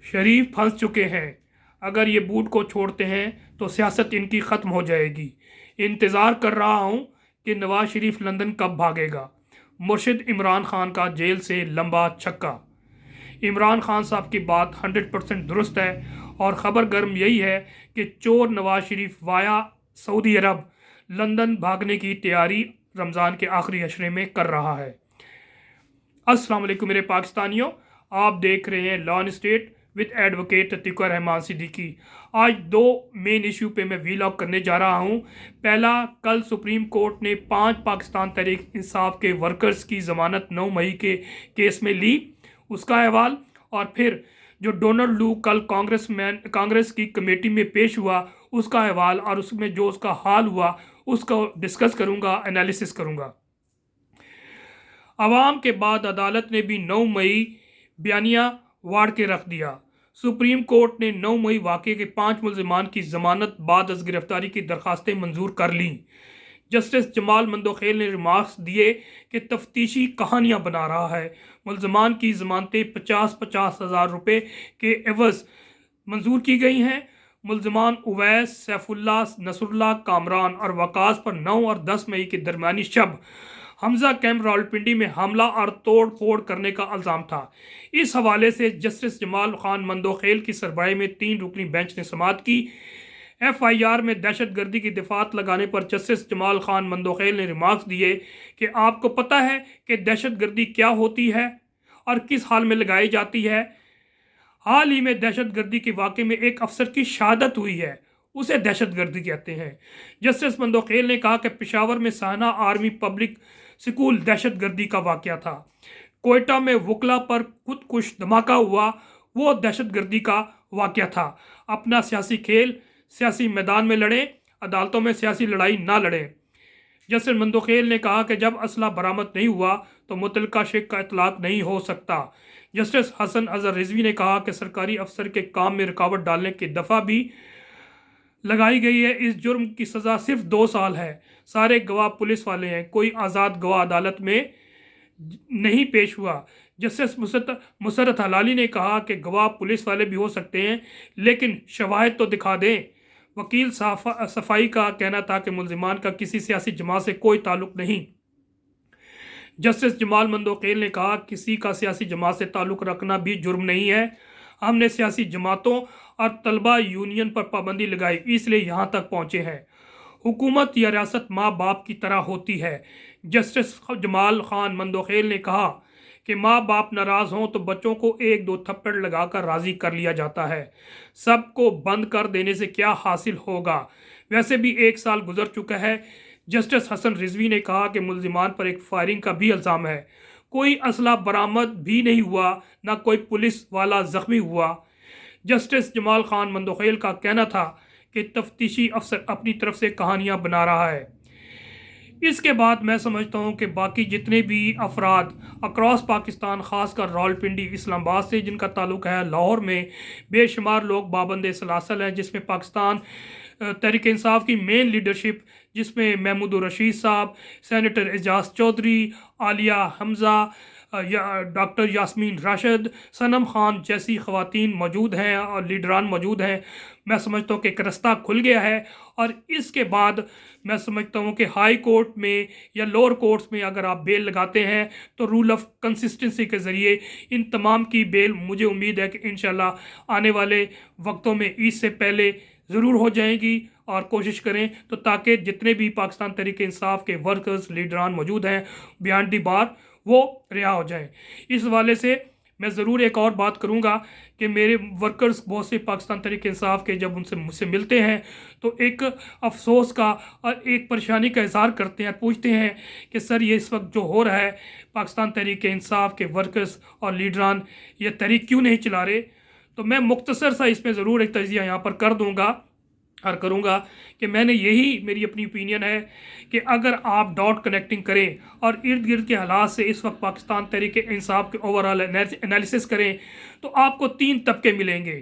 शरीफ फंस चुके हैं। अगर ये बूट को छोड़ते हैं तो सियासत इनकी ख़त्म हो जाएगी। इंतज़ार कर रहा हूँ कि नवाज शरीफ लंदन कब भागेगा। मुर्शिद इमरान खान का जेल से लंबा छक्का। इमरान खान साहब की बात 100% दुरुस्त है और ख़बर गर्म यही है कि चोर नवाज शरीफ वाया सऊदी अरब लंदन भागने की तैयारी रमज़ान के आखिरी अशरे में कर रहा है। अस्सलाम वालेकुम मेरे पाकिस्तानियों, आप देख रहे हैं law and state with advocate Atiqa Rahman Siddiqui. आज दो मेन इशू पे मैं वीलॉग करने जा रहा हूँ। पहला, कल सुप्रीम कोर्ट ने 5 पाकिस्तान तहरीक इंसाफ के वर्कर्स की ज़मानत 9 मई के केस में ली, उसका अहवाल। और फिर जो डोनाल्ड लू कल कांग्रेस की कमेटी में पेश हुआ, उसका अहवाल और उसमें जो उसका हाल हुआ उसको डिस्कस करूँगा, एनालिसिस करूँगा। अवाम के बाद अदालत ने भी 9 मई बयानिया वाड़ के रख दिया। सुप्रीम कोर्ट ने 9 मई वाक़े के 5 मुल्ज़िमान की ज़मानत बाद अज़ गिरफ्तारी की दरख्वास्तें मंजूर कर लीं। जस्टिस जमाल मंदोखेल ने रिमार्क्स दिए कि तफ्तीशी कहानियाँ बना रहा है। मुल्ज़िमान की ज़मानतें 50-50 हज़ार रुपये के एवज़ मंजूर की गई हैं। मुल्ज़िमान उवैस, सैफुल्ला, नसरुल्लाह, कामरान और वकास पर 9 और 10 मई के दरमियानी शब हमजा कैंप रावलपिंडी में हमला और तोड़ फोड़ करने का इल्ज़ाम था। इस हवाले से जस्टिस जमाल खान मंदोखेल की सरबराही में 3 रुकनी बेंच ने समाअत की। FIR में दहशत गर्दी की दिफात लगाने पर जस्टिस जमाल खान मंदोखेल ने रिमार्क्स दिए कि आपको पता है कि दहशत गर्दी क्या होती है और किस हाल में लगाई जाती है। हाल ही में दहशत गर्दी के वाक़े में एक अफसर की शहादत हुई है, उसे दहशत गर्दी कहते हैं। जस्टिस मंदोखेल ने कहा कि पेशावर में सहना आर्मी पब्लिक स्कूल दहशत गर्दी का वाक़या था। कोयटा में वकला पर खुदकुश धमाका हुआ, वो दहशत गर्दी का वाक़या था। अपना सियासी खेल सियासी मैदान में लड़ें, अदालतों में सियासी लड़ाई ना लड़ें। जस्टिस मंदोखेल ने कहा कि जब असला बरामद नहीं हुआ तो मुतलका शेख का इतलाक नहीं हो सकता। जस्टिस हसन अजहर रिजवी ने कहा कि सरकारी अफसर के काम में रुकावट डालने की दफ़ा भी लगाई गई है। इस जुर्म की सज़ा सिर्फ 2 साल है। सारे गवाह पुलिस वाले हैं, कोई आज़ाद गवाह अदालत में नहीं पेश हुआ। जस्टिस मुसरत हलाली ने कहा कि गवाह पुलिस वाले भी हो सकते हैं, लेकिन शवाहिद तो दिखा दें। वकील सफाई का कहना था कि मुल्ज़िमान का किसी सियासी जमात से कोई ताल्लुक नहीं। जस्टिस जमाल मंदोखेल ने कहा किसी का सियासी जमात से ताल्लुक़ रखना भी जुर्म नहीं है। हमने सियासी जमातों और तलबा यूनियन पर पाबंदी लगाई, इसलिए यहाँ तक पहुँचे हैं। हुकूमत या रियासत माँ बाप की तरह होती है। जस्टिस जमाल खान मंदोखेल ने कहा कि माँ बाप नाराज़ हों तो बच्चों को 1-2 थप्पड़ लगाकर राज़ी कर लिया जाता है। सबको बंद कर देने से क्या हासिल होगा, वैसे भी 1 साल गुजर चुका है। जस्टिस हसन रिजवी ने कहा कि मुल्ज़िमान पर एक फायरिंग का भी इल्ज़ाम है, कोई असला बरामद भी नहीं हुआ, ना कोई पुलिस वाला ज़ख्मी हुआ। जस्टिस जमाल खान मंदोखेल का कहना था कि तफ्तीशी अफसर अपनी तरफ से कहानियाँ बना रहा है। इसके बाद मैं समझता हूँ कि बाकी जितने भी अफराद अक्रॉस पाकिस्तान, ख़ासकर रावलपिंडी, इस्लामाबाद से जिनका ताल्लुक़ है, लाहौर में बेशुमार लोग पाबंद सलासल हैं, जिसमें पाकिस्तान तहरीक इंसाफ की मेन लीडरशिप, जिसमें महमूद रशीद साहब, सेनेटर एजाज चौधरी, आलिया हमज़ा, डॉक्टर यास्मीन राशिद, सनम खान जैसी ख़वातीन मौजूद हैं और लीडरान मौजूद हैं। मैं समझता हूँ कि एक रास्ता खुल गया है। और इसके बाद मैं समझता हूँ कि हाई कोर्ट में या लोअर कोर्ट्स में अगर आप बेल लगाते हैं तो रूल ऑफ कंसिस्टेंसी के ज़रिए इन तमाम की बेल, मुझे उम्मीद है कि इंशाल्लाह आने वाले वक्तों में ईद से पहले ज़रूर हो जाएगी। और कोशिश करें तो ताकि जितने भी पाकिस्तान तहरीक इंसाफ के वर्कर्स, लीडरान मौजूद हैं बिहाइंड दी बार, वो रिहा हो जाएं। इस हवाले से मैं ज़रूर एक और बात करूँगा कि मेरे वर्कर्स बहुत से पाकिस्तान तहरीक इंसाफ के जब मुझसे मिलते हैं तो एक अफसोस का और एक परेशानी का इज़हार करते हैं, पूछते हैं कि सर ये इस वक्त जो हो रहा है पाकिस्तान तहरीक इंसाफ के वर्कर्स और लीडरान ये तहरीक क्यों नहीं चला रहे। तो मैं मुख्तसर सा इसमें ज़रूर एक तजिया यहाँ पर कर दूँगा और करूँगा कि मैंने यही मेरी अपनी ओपिनियन है कि अगर आप डॉट कनेक्टिंग करें और इर्द गिर्द के हालात से इस वक्त पाकिस्तान तहरीक इंसाफ के ओवरऑल एनालिसिस करें तो आपको 3 तबके मिलेंगे।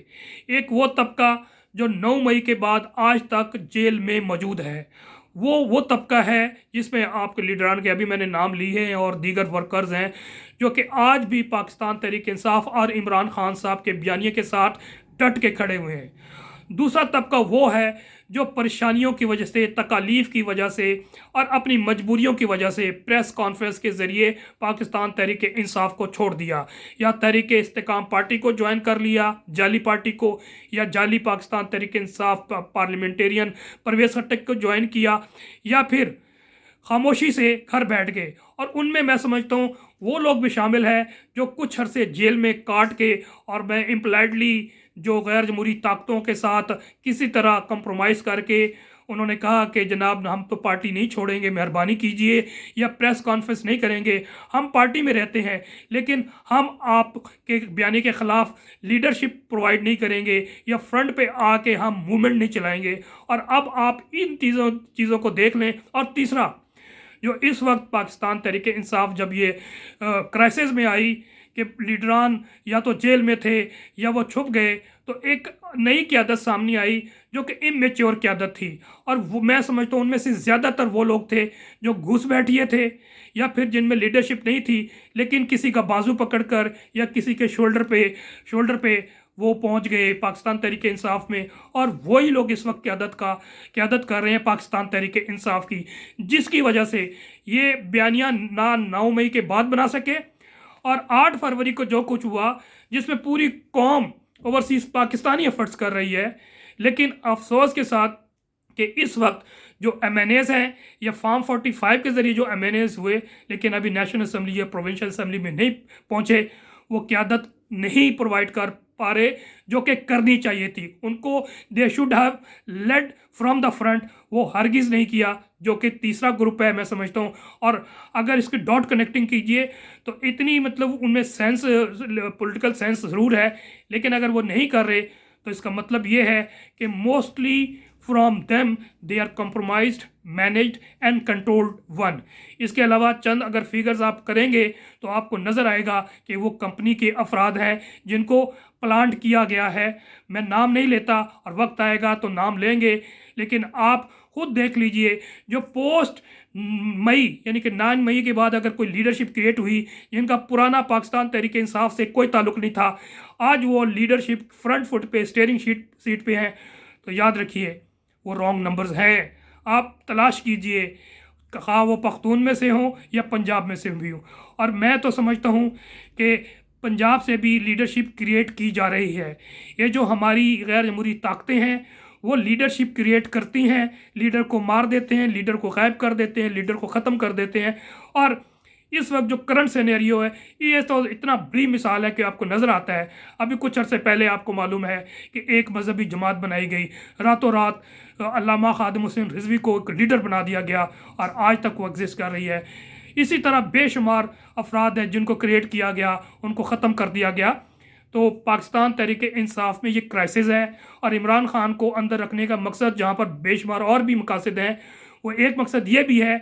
एक वो तबका जो 9 मई के बाद आज तक जेल में मौजूद है, वो तबका है जिसमें आपके लीडरान के अभी मैंने नाम लिए हैं और दीगर वर्कर्स हैं जो कि आज भी पाकिस्तान तहरीक इंसाफ और इमरान खान साहब के बयानिए के साथ डट के खड़े हुए हैं। दूसरा तबका वो है जो परेशानियों की वजह से, तकालीफ की वजह से और अपनी मजबूरियों की वजह से प्रेस कॉन्फ्रेंस के ज़रिए पाकिस्तान तहरीक इंसाफ को छोड़ दिया, या तहरीक इस्तेकाम पार्टी को ज्वाइन कर लिया, जाली पार्टी को, या जाली पाकिस्तान तहरीक इंसाफ पार्लियामेंटेरियन परवेज़ खट्टक को ज्वाइन किया, या फिर खामोशी से घर बैठ गए। और उनमें मैं समझता हूँ वो लोग भी शामिल हैं जो कुछ अरसे जेल में काट के और मैं इम्प्लाइडली जो गैर जमहूरी ताकतों के साथ किसी तरह कंप्रोमाइज़ करके उन्होंने कहा कि जनाब हम तो पार्टी नहीं छोड़ेंगे, मेहरबानी कीजिए, या प्रेस कॉन्फ्रेंस नहीं करेंगे, हम पार्टी में रहते हैं लेकिन हम आपके बयानी के ख़िलाफ़ लीडरशिप प्रोवाइड नहीं करेंगे या फ्रंट पे आके हम मूवमेंट नहीं चलाएंगे। और अब आप इन चीज़ों को देख लें। और तीसरा, जो इस वक्त पाकिस्तान तहरीक इंसाफ जब ये क्राइसिस में आई कि लीडरान या तो जेल में थे या वो छुप गए, तो एक नई क़यादत सामने आई जो कि इमेच्योर क़यादत थी। और वो मैं समझता हूँ उनमें से ज़्यादातर वो लोग थे जो घुस बैठिए थे या फिर जिनमें लीडरशिप नहीं थी, लेकिन किसी का बाजू पकड़कर या किसी के शोल्डर पे वो पहुंच गए पाकिस्तान तहरीक इंसाफ में। और वही लोग इस वक्त क़यादत कर रहे हैं पाकिस्तान तहरीक इंसाफ की, जिसकी वजह से ये बयानिया ना 9 मई के बाद बना सके। और 8 फरवरी को जो कुछ हुआ जिसमें पूरी कौम ओवरसीज़ पाकिस्तानी एफर्ट्स कर रही है, लेकिन अफसोस के साथ कि इस वक्त जो MNAs हैं या फॉर्म 45 के ज़रिए जो MNAs हुए लेकिन अभी नेशनल असम्बली या प्रोविंशियल असम्बली में नहीं पहुँचे, वो क़यादत नहीं प्रोवाइड कर पा रहे जो कि करनी चाहिए थी उनको। They should have led from the front, वो हरगिज़ नहीं किया, जो कि तीसरा ग्रुप है मैं समझता हूँ। और अगर इसकी डॉट कनेक्टिंग कीजिए तो इतनी मतलब उनमें सेंस, पॉलिटिकल सेंस ज़रूर है, लेकिन अगर वो नहीं कर रहे तो इसका मतलब ये है कि mostly from them they are compromised, managed and controlled one. इसके अलावा चंद अगर फिगर्स आप करेंगे तो आपको नज़र आएगा कि वो कंपनी के अफराद हैं जिनको प्लांट किया गया है। मैं नाम नहीं लेता और वक्त आएगा तो नाम लेंगे, लेकिन आप खुद देख लीजिए जो पोस्ट मई यानी कि 9 मई के बाद अगर कोई लीडरशिप क्रिएट हुई जिनका पुराना पाकिस्तान तहरीक इंसाफ से कोई ताल्लुक़ नहीं था, आज वो लीडरशिप फ्रंट फुट पे स्टीयरिंग सीट पे हैं, तो याद रखिए वो रॉन्ग नंबर्स हैं। आप तलाश कीजिए, खा वो पख्तून में से हों या पंजाब में से भी हों। और मैं तो समझता हूँ कि पंजाब से भी लीडरशिप क्रिएट की जा रही है। ये जो हमारी गैर जमहूरी ताकतें हैं वो लीडरशिप क्रिएट करती हैं, लीडर को मार देते हैं, लीडर को गायब कर देते हैं, लीडर को ख़त्म कर देते हैं। और इस वक्त जो करंट सिनेरियो है ये तो इतना बड़ी मिसाल है कि आपको नज़र आता है। अभी कुछ अर्से पहले आपको मालूम है कि एक मजहबी जमात बनाई गई, रातों रात अल्लामा खादिम हुसैन रिजवी को एक लीडर बना दिया गया और आज तक वो एग्जिस्ट कर रही है। इसी तरह बेशुमार अफराद हैं जिनको क्रिएट किया गया, उनको ख़त्म कर दिया गया। तो पाकिस्तान तहरीक इंसाफ में ये क्राइसिस है और इमरान खान को अंदर रखने का मकसद, जहाँ पर बेशुमार और भी मकासद हैं, वो एक मकसद ये भी है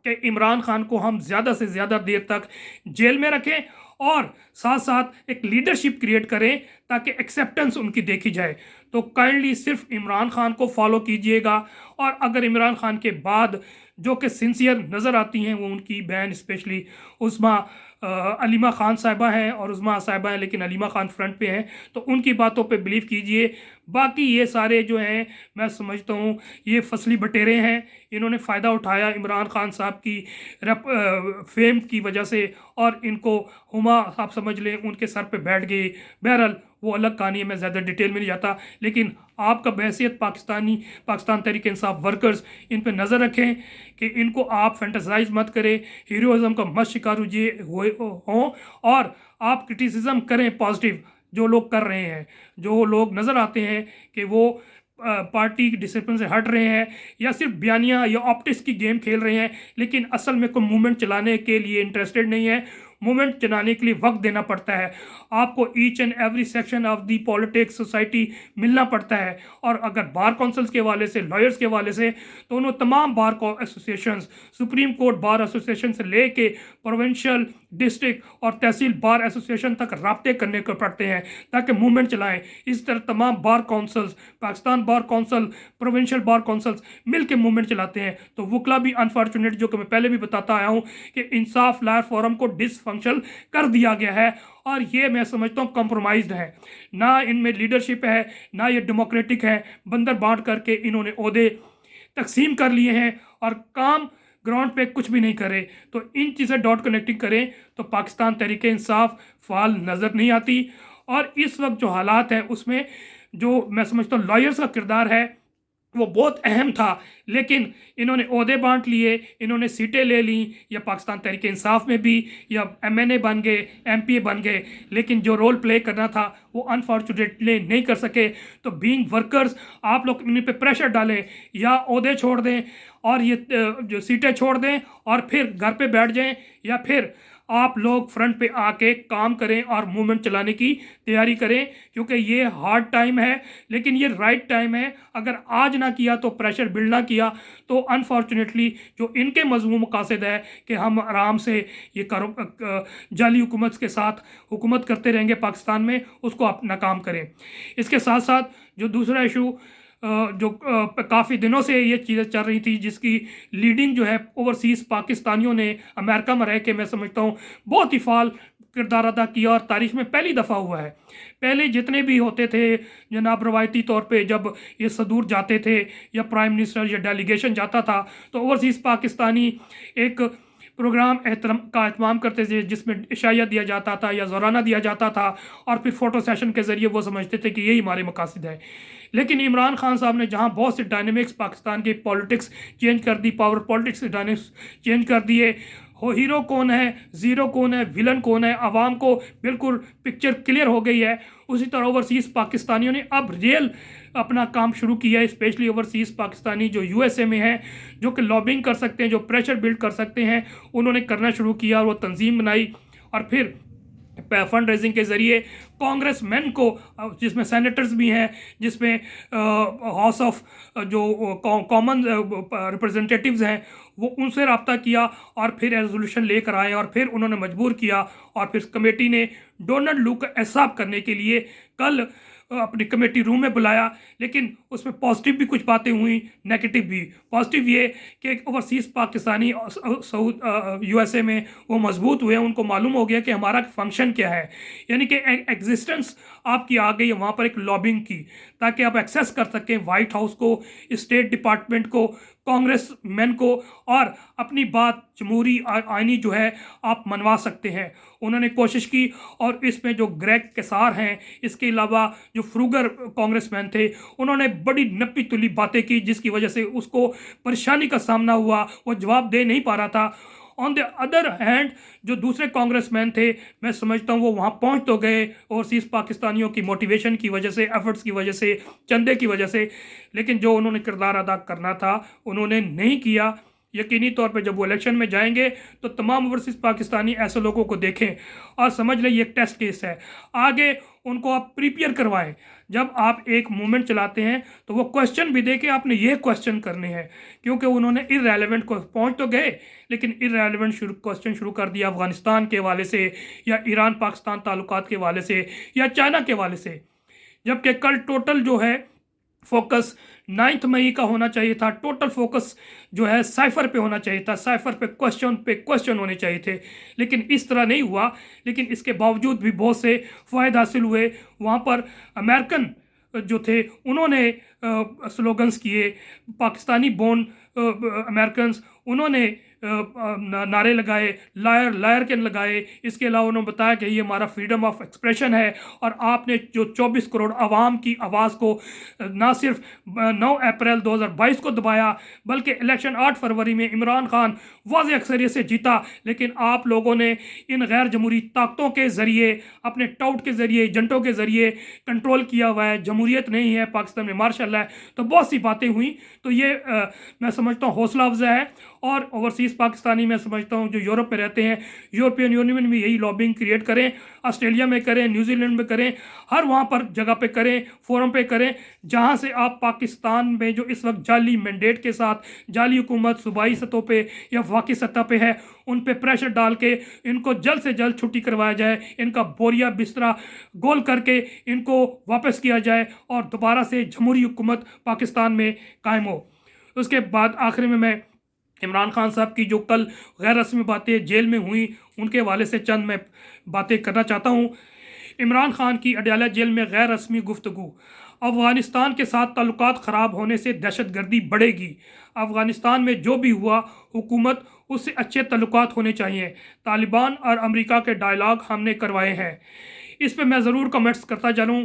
कि इमरान खान को हम ज़्यादा से ज़्यादा देर तक जेल में रखें और साथ साथ एक लीडरशिप क्रिएट करें ताकि एक्सेप्टेंस उनकी देखी जाए। तो काइंडली सिर्फ इमरान खान को फॉलो कीजिएगा। और अगर इमरान खान के बाद जो कि सिंसियर नज़र आती हैं वो उनकी बहन स्पेशली उस्मा अलीमा खान साहिबा हैं और उस्मा साहिबा हैं, लेकिन अलीमा खान फ्रंट पे हैं, तो उनकी बातों पे बिलीव कीजिए। बाकी ये सारे जो हैं मैं समझता हूँ ये फसली बटेरे हैं, इन्होंने फ़ायदा उठाया इमरान खान साहब की फेम की वजह से और इनको हुमा आप समझ लें उनके सर पे बैठ गई। बहरहाल वो अलग कहानी है, मैं ज़्यादा डिटेल में नहीं जाता, लेकिन आपका बहैसियत पाकिस्तान तहरीक इंसाफ वर्कर्स इन पे नज़र रखें कि इनको आप फैंटेसाइज मत करें, हीरोइज़म का मत शिकार हों और आप क्रिटिसिज्म करें पॉजिटिव जो लोग कर रहे हैं। जो लोग नज़र आते हैं कि वो पार्टी डिसिप्लिन से हट रहे हैं या सिर्फ बयानिया या ऑप्टिक्स की गेम खेल रहे हैं, लेकिन असल में कोई मूवमेंट चलाने के लिए इंटरेस्टेड नहीं है। मूवमेंट चलाने के लिए वक्त देना पड़ता है, आपको each and every section of the politics society मिलना पड़ता है। और अगर बार काउंसिल्स के हवाले से, लॉयर्स के हवाले से, तो उन्होंने तमाम bar associations, supreme court bar association से ले के प्रोविंशियल डिस्ट्रिक्ट और तहसील बार एसोसिएशन तक राब्ते करने को पड़ते हैं ताकि मूवमेंट चलाएं। इस तरह तमाम bar councils, Pakistan bar council, provincial bar councils मिल के मूवमेंट चलाते हैं। तो वकला भी अनफॉर्चुनेट, जो कि मैं पहले भी बताता आया हूँ कि इंसाफ लॉयर फोरम को डिसफंक्शनल कर दिया गया है और ये मैं समझता हूँ कॉम्प्रोमाइज्ड है। ना इनमें लीडरशिप है, ना ये डेमोक्रेटिक है। बंदर बांट करके इन्होंने ओहदे तकसीम कर लिए हैं और काम ग्राउंड पे कुछ भी नहीं करे। तो इन चीज़ें डॉट कनेक्टिंग करें तो पाकिस्तान तहरीक इंसाफ फाल नज़र नहीं आती। और इस वक्त जो हालात हैं उसमें जो मैं समझता हूँ लॉयर्स का किरदार है वो बहुत अहम था, लेकिन इन्होंने ओहदे बांट लिए, इन्होंने सीटें ले ली, या पाकिस्तान तहरीक इंसाफ में भी या MNA बन गए, MPA बन गए, लेकिन जो रोल प्ले करना था वो अनफॉर्चुनेटली नहीं कर सके। तो बीइंग वर्कर्स आप लोग इन पे प्रेशर डालें या ओहदे छोड़ दें और ये जो सीटें छोड़ दें और फिर घर पे बैठ जाएं, या फिर आप लोग फ्रंट पे आके काम करें और मूवमेंट चलाने की तैयारी करें, क्योंकि ये हार्ड टाइम है लेकिन ये राइट टाइम है। अगर आज ना किया तो प्रेशर बिल्ड ना किया तो अनफॉर्चुनेटली जो इनके मज़मूम मकासद है कि हम आराम से ये जाली हुकूमत के साथ हुकूमत करते रहेंगे पाकिस्तान में, उसको आप नाकाम करें। इसके साथ साथ जो दूसरा इशू जो काफ़ी दिनों से ये चीज़ें चल रही थी, जिसकी लीडिंग जो है ओवरसीज़ पाकिस्तानियों ने अमेरिका में रह के मैं समझता हूँ बहुत ही फाल किरदार अदा किया और तारीख में पहली दफ़ा हुआ है। पहले जितने भी होते थे जनाब, रवायती तौर पे जब ये सदूर जाते थे या प्राइम मिनिस्टर या डेलीगेशन जाता था तो ओवरसीज़ पाकिस्तानी एक प्रोग्राम का एहतमाम करते थे जिसमें इशाया दिया जाता था या ज़ोराना दिया जाता था और फिर फ़ोटो सेशन के ज़रिए वो समझते थे कि यही हमारे मकासद है। लेकिन इमरान खान साहब ने जहां बहुत से डायनेमिक्स पाकिस्तान की पॉलिटिक्स चेंज कर दी, पावर पॉलिटिक्स के डायनेमिक्स चेंज कर दिए, हो हीरो कौन है, ज़ीरो कौन है, विलन कौन है, आवाम को बिल्कुल पिक्चर क्लियर हो गई है। उसी तरह ओवरसीज़ पाकिस्तानियों ने अब रियल अपना काम शुरू किया है, स्पेशली ओवरसीज़ पाकिस्तानी जो USA में हैं, जो कि लॉबिंग कर सकते हैं, जो प्रेशर बिल्ड कर सकते हैं, उन्होंने करना शुरू किया और वो तंजीम बनाई और फिर फंड रेजिंग के ज़रिए कांग्रेस मैन को, जिसमें सेनेटर्स भी हैं, जिसमें हाउस ऑफ जो कॉमन रिप्रेजेंटेटिव्स हैं, वो उनसे रब्ता किया और फिर रेजोल्यूशन लेकर आए और फिर उन्होंने मजबूर किया और फिर कमेटी ने डोनाल्ड लू का एहसाब करने के लिए कल अपनी कमेटी रूम में बुलाया। लेकिन उसमें पॉजिटिव भी कुछ बातें हुई, नेगेटिव भी। पॉजिटिव ये कि ओवरसीज़ पाकिस्तानी USA में वो मजबूत हुए, उनको मालूम हो गया कि हमारा फंक्शन क्या है, यानी कि एग्जिस्टेंस आपकी आ गई है वहाँ पर एक लॉबिंग की, ताकि आप एक्सेस कर सकें वाइट हाउस को, स्टेट डिपार्टमेंट को, कांग्रेस मैन को, और अपनी बात जमहूरी आईनी जो है आप मनवा सकते हैं। उन्होंने कोशिश की और इसमें जो ग्रेग केसार हैं, इसके अलावा जो फ्रूगर कांग्रेसमैन थे, उन्होंने बड़ी नपी तुली बातें की जिसकी वजह से उसको परेशानी का सामना हुआ, वो जवाब दे नहीं पा रहा था। ऑन द अदर हैंड जो दूसरे कांग्रेसमैन थे, मैं समझता हूँ वो वहाँ पहुँच तो गए ओवरसीज़ पाकिस्तानियों की मोटिवेशन की वजह से, एफर्ट्स की वजह से, चंदे की वजह से, लेकिन जो उन्होंने किरदार अदा करना था उन्होंने नहीं किया। यकीनी तौर पे जब वो इलेक्शन में जाएंगे तो तमाम ओवरसीज़ पाकिस्तानी ऐसे लोगों को देखें और समझ लें ये एक टेस्ट केस है। आगे उनको आप प्रिपेयर करवाएं। जब आप एक मूवमेंट चलाते हैं तो वो क्वेश्चन भी दे के आपने ये क्वेश्चन करने हैं, क्योंकि उन्होंने इररेलेवेंट को पहुंच तो गए लेकिन इररेलेवेंट क्वेश्चन शुरू कर दिया अफ़गानिस्तान के हवाले से या ईरान पाकिस्तान ताल्लुकात के हवाले से या चाइना के हवाले से, जबकि कल टोटल जो है फोकस 9 मई का होना चाहिए था। टोटल फोकस जो है साइफर पे होना चाहिए था, साइफर पे क्वेश्चन होने चाहिए थे, लेकिन इस तरह नहीं हुआ। लेकिन इसके बावजूद भी बहुत से फ़ायदे हासिल हुए। वहाँ पर अमेरिकन जो थे उन्होंने स्लोगन्स किए, पाकिस्तानी बोर्न अमेरिकन, उन्होंने नारे लगाए, लायर लायर के लगाए। इसके अलावा उन्होंने बताया कि ये हमारा फ्रीडम ऑफ एक्सप्रेशन है और आपने जो 24 करोड़ आवाम की आवाज़ को ना सिर्फ 9 अप्रैल 2022 को दबाया, बल्कि इलेक्शन 8 फरवरी में इमरान खान वाज़ेह अक्सरियत से जीता, लेकिन आप लोगों ने इन गैर जमहूरी ताकतों के ज़रिए, अपने टाउट के ज़रिए, एजेंटों के ज़रिए कंट्रोल किया हुआ है। जमहूरियत नहीं है पाकिस्तान में, मार्शल है। तो बहुत सी बातें हुई। तो ये मैं समझता हूँ हौसला अफजा है और ओवरसीज़ रईस पाकिस्तानी मैं समझता हूँ जो यूरोप में रहते हैं, यूरोपियन यूनियन में यही लॉबिंग क्रिएट करें, ऑस्ट्रेलिया में करें, न्यूजीलैंड में करें, हर वहाँ पर जगह पे करें, फोरम पे करें, जहाँ से आप पाकिस्तान में जो इस वक्त जाली मैंडेट के साथ जाली हुकूमत सूबाई सतह पे या वफाकी सतह पे है, उन पे प्रेशर डाल के इनको जल्द से जल्द छुट्टी करवाया जाए, इनका बोरिया बिस्तरा गोल करके इनको वापस किया जाए और दोबारा से जमहूरी हुकूमत पाकिस्तान में कायम हो। उसके बाद आखिर में मैं इमरान खान साहब की जो कल गैर रस्मी बातें जेल में हुई उनके हवाले से चंद मैं बातें करना चाहता हूँ। इमरान खान की अडयाला जेल में गैर रस्मी गुफ्तगू। अफ़गानिस्तान के साथ ताल्लुकात ख़राब होने से दहशतगर्दी बढ़ेगी। अफ़गानिस्तान में जो भी हुआ हुकूमत उससे अच्छे ताल्लुकात होने चाहिए। तालिबान और अमेरिका के डायलॉग हमने करवाए हैं। इस पर मैं ज़रूर कमेंट्स करता चलूँ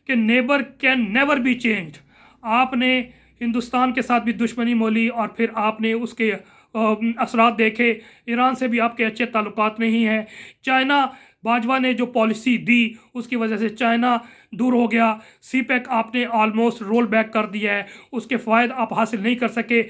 कि neighbour can never be changed. आपने हिंदुस्तान के साथ भी दुश्मनी मोली और फिर आपने उसके असरात देखे। ईरान से भी आपके अच्छे ताल्लुकात नहीं हैं। चाइना, बाजवा ने जो पॉलिसी दी उसकी वजह से चाइना दूर हो गया। सीपैक आपने ऑलमोस्ट रोल बैक कर दिया है, उसके फ़ायदे आप हासिल नहीं कर सके।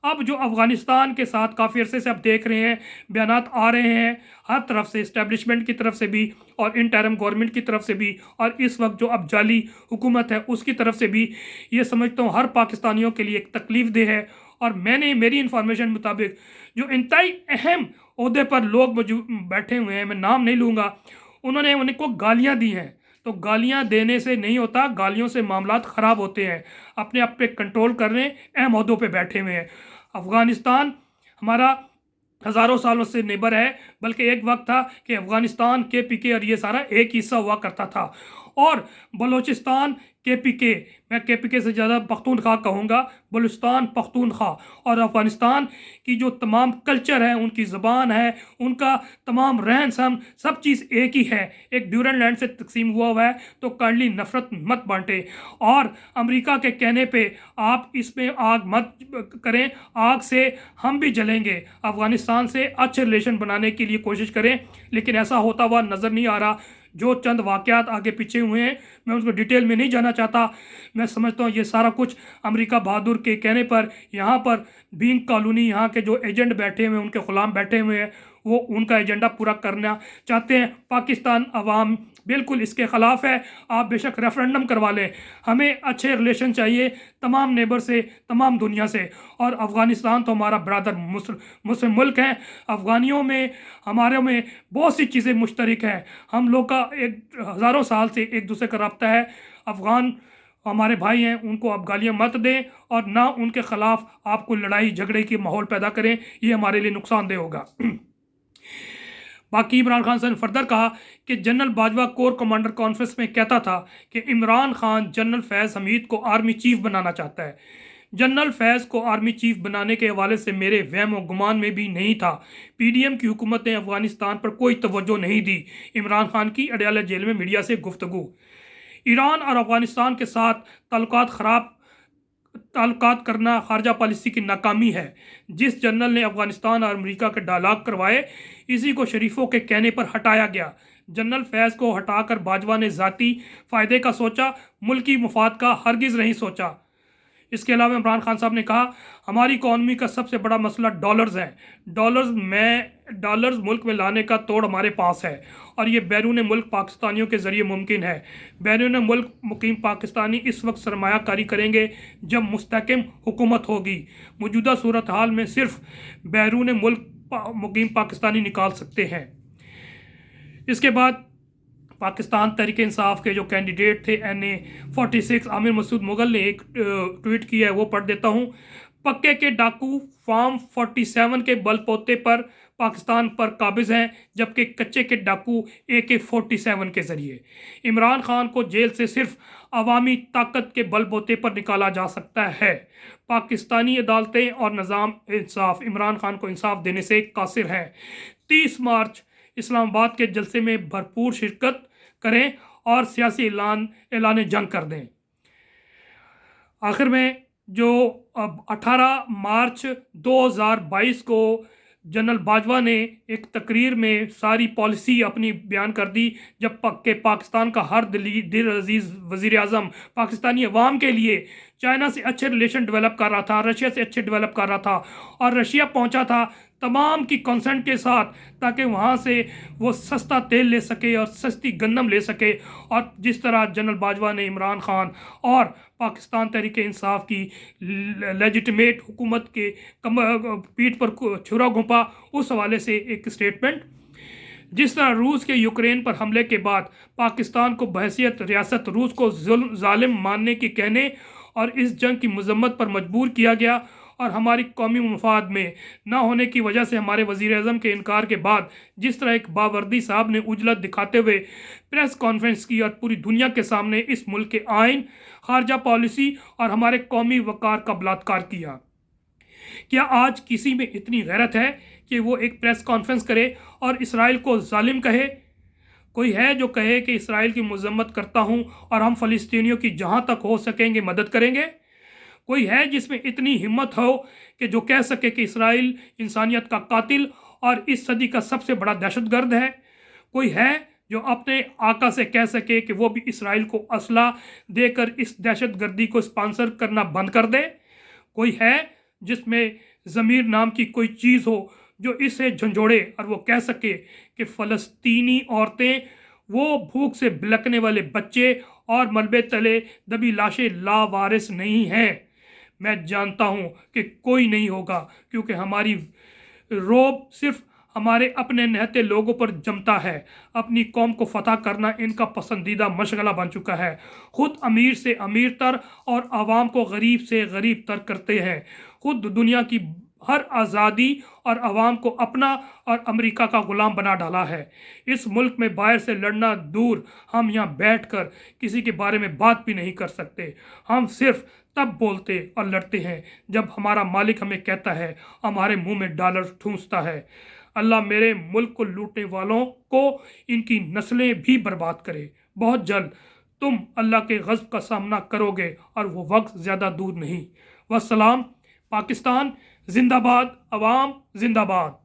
अब जो अफ़गानिस्तान के साथ काफ़ी अरसे से आप देख रहे हैं बयानात आ रहे हैं हर तरफ से, इस्टेब्लिशमेंट की तरफ से भी और इंटरिम गवर्नमेंट की तरफ से भी, और इस वक्त जो अब जाली हुकूमत है उसकी तरफ से भी, ये समझता हूँ हर पाकिस्तानियों के लिए एक तकलीफ दे है। और मैंने मेरी इन्फॉर्मेशन मुताबिक जो इंतहाई अहम ओहदे पर लोग मौजूद बैठे हुए हैं, मैं नाम नहीं लूँगा, उन्होंने उनको गालियाँ दी हैं। तो गालियाँ देने से नहीं होता, गालियों से मामलात ख़राब होते हैं। अपने आप पे कंट्रोल कर रहे हैं, अहम ओहदों पे बैठे हुए हैं। अफ़गानिस्तान हमारा हज़ारों सालों से नेबर है, बल्कि एक वक्त था कि अफ़गानिस्तान KPK और ये सारा एक हिस्सा हुआ करता था। और बलूचिस्तान KPK, मैं KPK से ज़्यादा पख्तूनख्वा कहूँगा, बलूचिस्तान पख्तूनख्वा, और अफ़गानिस्तान की जो तमाम कल्चर है, उनकी ज़बान है, उनका तमाम रहन सहन, सब चीज़ एक ही है। एक ड्यूरन लैंड से तकसीम हुआ है, तो काइंडली नफ़रत मत बांटे। और अमेरिका के कहने पे आप इसमें आग मत करें, आग से हम भी जलेंगे। अफ़गानिस्तान से अच्छे रिलेशन बनाने के लिए कोशिश करें, लेकिन ऐसा होता हुआ नज़र नहीं आ रहा। जो चंद वाक़यात आगे पीछे हुए हैं मैं उसमें डिटेल में नहीं जाना चाहता। मैं समझता हूँ ये सारा कुछ अमेरिका बहादुर के कहने पर, यहाँ पर बीइंग कॉलोनी, यहाँ के जो एजेंट बैठे हुए हैं, उनके ग़ुलाम बैठे हुए हैं, वो उनका एजेंडा पूरा करना चाहते हैं। पाकिस्तान अवाम बिल्कुल इसके ख़िलाफ़ है। आप बेशक रेफरेंडम करवा लें, हमें अच्छे रिलेशन चाहिए तमाम नेबर से, तमाम दुनिया से। और अफ़गानिस्तान तो हमारा ब्रदर मुस्लिम मुल्क है। अफ़गानियों में, हमारे में बहुत सी चीज़ें मुश्तरक हैं। हम लोग का एक हज़ारों साल से एक दूसरे का रब्ता है। अफ़गान हमारे भाई हैं, उनको आप गालियाँ मत दें और ना उनके ख़िलाफ़ आप कोई लड़ाई झगड़े की माहौल पैदा करें, ये हमारे लिए नुकसानदेह होगा। बाकी इमरान खान साहब ने फर्दर कहा कि general Bajwa core commander conference में कहता था कि इमरान खान जनरल फैज़ हमीद को आर्मी चीफ बनाना चाहता है। जनरल फैज़ को आर्मी चीफ बनाने के हवाले से मेरे वहम और गुमान में भी नहीं था। PDM की हुकूमत ने अफ़गानिस्तान पर कोई तवज्जो नहीं दी। इमरान खान की अडयाला जेल में मीडिया से गुफ्तगू। ईरान और अफ़गानिस्तान के साथ ताल्लुकात करना खारजा पॉलिसी की नाकामी है। जिस जनरल ने अफ़गानिस्तान और अमेरिका के डायलॉग करवाए, इसी को शरीफों के कहने पर हटाया गया। जनरल फैज़ को हटाकर बाजवा ने ज़ाती फ़ायदे का सोचा, मुल्की मुफाद का हरगिज़ नहीं सोचा। इसके अलावा इमरान खान साहब ने कहा हमारी इकॉनमी का सबसे बड़ा मसला डॉलर्स है। डॉलर्स मुल्क में लाने का तोड़ हमारे पास है और ये बैरून मुल्क पाकिस्तानियों के ज़रिए मुमकिन है। बैरून मुल्क मुकीम पाकिस्तानी इस वक्त सरमायाकारी करेंगे जब मुस्तहकम हुकूमत होगी। मौजूदा सूरत हाल में सिर्फ बैरून मुल्क मुकीम पाकिस्तानी निकाल सकते हैं। इसके बाद पाकिस्तान तहरीक इंसाफ के जो कैंडिडेट थे NA 46 आमिर मसूद मुगल ने एक ट्वीट किया है, वो पढ़ देता हूँ। पक्के के डाकू फॉर्म 47 के बलपोते पर पाकिस्तान पर काबिज हैं, जबकि कच्चे के डाकू AK-47 के ज़रिए। इमरान खान को जेल से सिर्फ अवामी ताकत के बलबोते पर निकाला जा सकता है। पाकिस्तानी अदालतें और निज़ाम इंसाफ इमरान खान को इंसाफ देने से कासिर हैं। 30 मार्च इस्लामाबाद के जलसे में भरपूर शिरकत करें और सियासी ऐलान जंग कर दें। आखिर में जो अब 18 मार्च 2022 को जनरल बाजवा ने एक तकरीर में सारी पॉलिसी अपनी बयान कर दी, जब पाकिस्तान का हर दिल अजीज़ वज़ीर आज़म पाकिस्तानी अवाम के लिए चाइना से अच्छे रिलेशन डेवलप कर रहा था, रशिया से अच्छे डेवलप कर रहा था और रशिया पहुंचा था तमाम की कंसेंट के साथ, ताकि वहाँ से वो सस्ता तेल ले सके और सस्ती गंदम ले सके। और जिस तरह जनरल बाजवा ने इमरान खान और पाकिस्तान तहरीक इंसाफ की लेजिटिमेट हुकूमत के पीठ पर छुरा घोंपा, उस हवाले से एक स्टेटमेंट। जिस तरह रूस के यूक्रेन पर हमले के बाद पाकिस्तान को बहैसियत रियासत रूस को जालिम मानने के कहने और इस जंग की मजम्मत पर मजबूर किया गया, और हमारी कौमी मफाद में ना होने की वजह से हमारे वज़ीर-ए-आज़म के इनकार के बाद जिस तरह एक बावर्दी साहब ने उजलत दिखाते हुए प्रेस कॉन्फ्रेंस की और पूरी दुनिया के सामने इस मुल्क के आइन, खारजा पॉलिसी और हमारे कौमी वक़ार का बलात्कार किया। क्या आज किसी में इतनी गैरत है कि वो एक प्रेस कॉन्फ्रेंस करे और इसराइल को जालिम कहे? कोई है जो कहे कि इसराइल की मजम्मत करता हूँ और हम फ़लस्तीनियों की जहाँ तक हो सकेंगे मदद करेंगे? कोई है जिसमें इतनी हिम्मत हो कि जो कह सके कि इसराइल इंसानियत का कातिल और इस सदी का सबसे बड़ा दहशतगर्द है? कोई है जो अपने आका से कह सके कि वो भी इसराइल को असला देकर इस दहशतगर्दी को स्पॉन्सर करना बंद कर दे? कोई है जिसमें ज़मीर नाम की कोई चीज़ हो जो इसे झंझोड़े और वो कह सके कि फ़लस्तीनी औरतें वो भूख से बिलकने वाले बच्चे और मलबे तले दबी लाशें लावारिस नहीं हैं? मैं जानता हूँ कि कोई नहीं होगा, क्योंकि हमारी रोब सिर्फ हमारे अपने नहते लोगों पर जमता है। अपनी कौम को फतह करना इनका पसंदीदा मशगला बन चुका है। खुद अमीर से अमीर तर और आवाम को गरीब से गरीब तर करते हैं। खुद दुनिया की हर आज़ादी और आवाम को अपना और अमेरिका का ग़ुलाम बना डाला है। इस मुल्क में बाहर से लड़ना दूर, हम यहाँ बैठकर किसी के बारे में बात भी नहीं कर सकते। हम सिर्फ तब बोलते और लड़ते हैं जब हमारा मालिक हमें कहता है, हमारे मुंह में डॉलर ठूंसता है। अल्लाह मेरे मुल्क को लूटने वालों को इनकी नस्लें भी बर्बाद करे। बहुत जल्द तुम अल्लाह के गज़ब का सामना करोगे और वो वक्त ज़्यादा दूर नहीं। वस्सलाम। पाकिस्तान जिंदाबाद, अवाम जिंदाबाद।